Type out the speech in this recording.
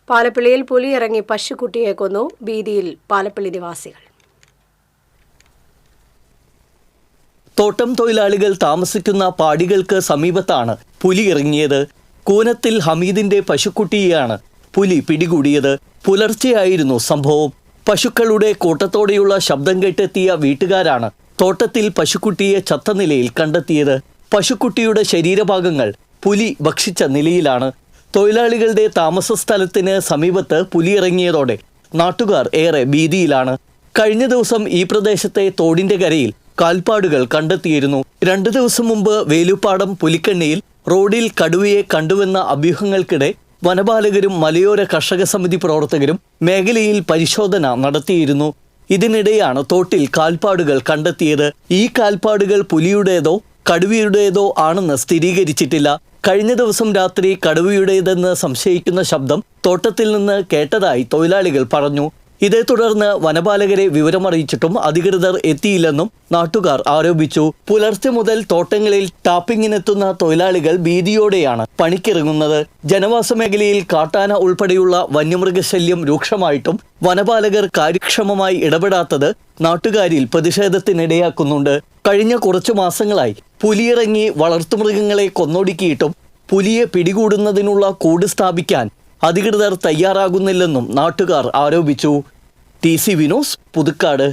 പാലപ്പിള്ളിയിൽ പുലി ഇറങ്ങി പശുക്കുട്ടിയെ കൊന്നു. ഭീതിയിൽ പാലപ്പിള്ളി നിവാസികൾ. തോട്ടം തൊഴിലാളികൾ താമസിക്കുന്ന പാടികൾക്ക് സമീപത്താണ് പുലി ഇറങ്ങിയത്. കൂനത്തിൽ ഹമീദിന്റെ പശുക്കുട്ടിയെയാണ് പുലി പിടികൂടിയത്. പുലർച്ചെയായിരുന്നു സംഭവം. പശുക്കളുടെ കൂട്ടത്തോടെയുള്ള ശബ്ദം കേട്ടെത്തിയ വീട്ടുകാരാണ് തോട്ടത്തിൽ പശുക്കുട്ടിയെ ചത്ത നിലയിൽ കണ്ടെത്തിയത്. പശുക്കുട്ടിയുടെ ശരീരഭാഗങ്ങൾ പുലി ഭക്ഷിച്ച നിലയിലാണ്. തൊഴിലാളികളുടെ താമസ സ്ഥലത്തിന് സമീപത്ത് പുലി ഇറങ്ങിയതോടെ നാട്ടുകാർ ഏറെ ഭീതിയിലാണ്. കഴിഞ്ഞ ദിവസം ഈ പ്രദേശത്തെ തോടിന്റെ കരയിൽ കാൽപ്പാടുകൾ കണ്ടെത്തിയിരുന്നു. 2 ദിവസം മുമ്പ് വേലുപ്പാടം പുലിക്കണ്ണിയിൽ റോഡിൽ കടുവയെ കണ്ടുവെന്ന അഭ്യൂഹങ്ങൾക്കിടെ വനപാലകരും മലയോര കർഷക സമിതി പ്രവർത്തകരും മേഖലയിൽ പരിശോധന നടത്തിയിരുന്നു. ഇതിനിടെയാണ് തോട്ടിൽ കാൽപ്പാടുകൾ കണ്ടെത്തിയത്. ഈ കാൽപ്പാടുകൾ പുലിയുടേതോ കടുവയുടേതോ ആണെന്ന് സ്ഥിരീകരിച്ചിട്ടില്ല. കഴിഞ്ഞ ദിവസം രാത്രി കടുവയുടേതെന്ന് സംശയിക്കുന്ന ശബ്ദം തോട്ടത്തിൽ നിന്ന് കേട്ടതായി തൊഴിലാളികൾ പറഞ്ഞു. ഇതേ തുടർന്ന് വനപാലകരെ വിവരമറിയിച്ചിട്ടും അധികൃതർ എത്തിയില്ലെന്നും നാട്ടുകാർ ആരോപിച്ചു. പുലർച്ചെ മുതൽ തോട്ടങ്ങളിൽ ടാപ്പിങ്ങിനെത്തുന്ന തൊഴിലാളികൾ ഭീതിയോടെയാണ് പണിക്കിറങ്ങുന്നത്. ജനവാസ മേഖലയിൽ കാട്ടാന ഉൾപ്പെടെയുള്ള വന്യമൃഗശല്യം രൂക്ഷമായിട്ടും വനപാലകർ കാര്യക്ഷമമായി ഇടപെടാത്തത് നാട്ടുകാരിൽ പ്രതിഷേധത്തിനിടയാക്കുന്നുണ്ട്. കഴിഞ്ഞ കുറച്ചു മാസങ്ങളായി പുലിയിറങ്ങി വളർത്തുമൃഗങ്ങളെ കൊന്നൊടുക്കിയിട്ടും പുലിയെ പിടികൂടുന്നതിനുള്ള കൂട് സ്ഥാപിക്കാൻ അധികൃതർ തയ്യാറാകുന്നില്ലെന്നും നാട്ടുകാർ ആരോപിച്ചു. TC വിനോസ്, പുതുക്കാട്.